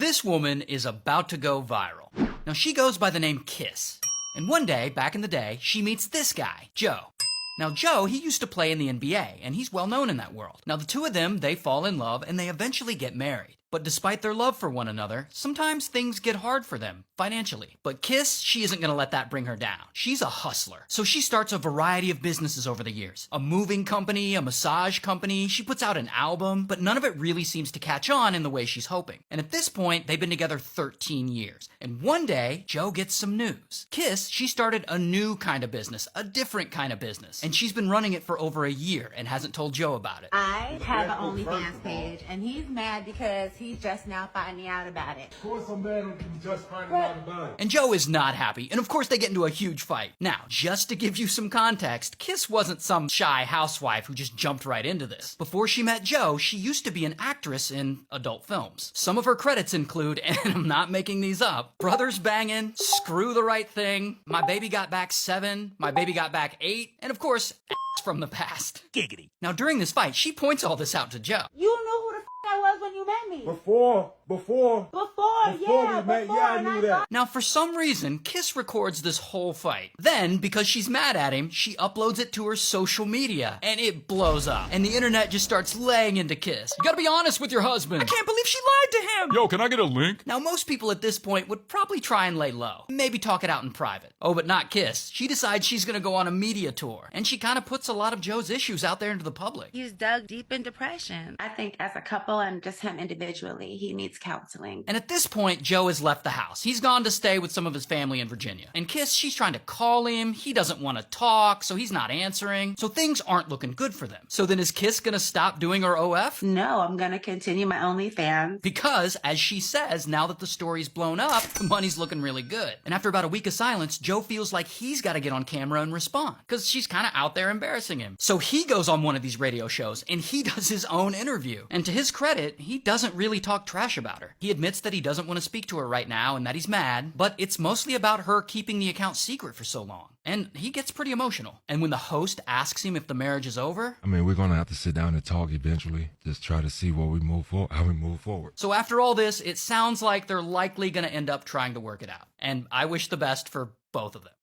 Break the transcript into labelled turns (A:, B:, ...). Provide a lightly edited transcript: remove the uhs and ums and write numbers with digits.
A: This woman is about to go viral. Now, she goes by the name Kiss. And one day, back in the day, she meets this guy, Joe. Now, Joe, he used to play in the NBA, and he's well known in that world. Now, the two of them, they fall in love, and they eventually get married. But despite their love for one another, sometimes things get hard for them, financially. But Kiss, she isn't gonna let that bring her down. She's a hustler. So she starts a variety of businesses over the years. A moving company, a massage company, she puts out an album, but none of it really seems to catch on in the way she's hoping. And at this point, they've been together 13 years. And one day, Joe gets some news. Kiss, she started a new kind of business, a different kind of business. And she's been running it for over a year and hasn't told Joe about it.
B: I have an OnlyFans page, and he's mad because he's just now finding out about it.
C: Of course I'm mad at you just finding out about it.
A: And Joe is not happy, and of course they get into a huge fight. Now, just to give you some context, Kiss wasn't some shy housewife who just jumped right into this. Before she met Joe, she used to be an actress in adult films. Some of her credits include, and I'm not making these up, Brothers Bangin', Screw the Right Thing, My Baby Got Back 7, My Baby Got Back 8, and of course, from the past. Giggity. Now, during this fight, she points all this out to Joe.
B: You know who the I was when you met me.
C: Before
B: I
C: knew that.
A: Now, for some reason, Kiss records this whole fight. Then, because she's mad at him, she uploads it to her social media, and it blows up. And the internet just starts laying into Kiss. You gotta be honest with your husband. I can't believe she lied to him.
D: Yo, can I get a link?
A: Now, most people at this point would probably try and lay low. Maybe talk it out in private. Oh, but not Kiss. She decides she's gonna go on a media tour. And she kind of puts a lot of Joe's issues out there into the public.
B: He's dug deep in depression. I think as a couple and just him individually, he needs counseling.
A: And at this point, Joe has left the house. He's gone to stay with some of his family in Virginia. And Kiss, she's trying to call him. He doesn't want to talk, so he's not answering. So things aren't looking good for them. So then is Kiss gonna stop doing her OF?
B: No, I'm gonna continue my OnlyFans.
A: Because, as she says, now that the story's blown up, the money's looking really good. And after about a week of silence, Joe feels like he's gotta get on camera and respond. Because she's kinda out there embarrassing him. So he goes on one of these radio shows, and he does his own interview. And to his credit, he doesn't really talk trash about her. He admits that he doesn't want to speak to her right now and that he's mad, but it's mostly about her keeping the account secret for so long. And he gets pretty emotional. And when the host asks him if the marriage is over,
E: I mean, we're going to have to sit down and talk eventually. Just try to see how we move forward.
A: So after all this, it sounds like they're likely going to end up trying to work it out. And I wish the best for both of them.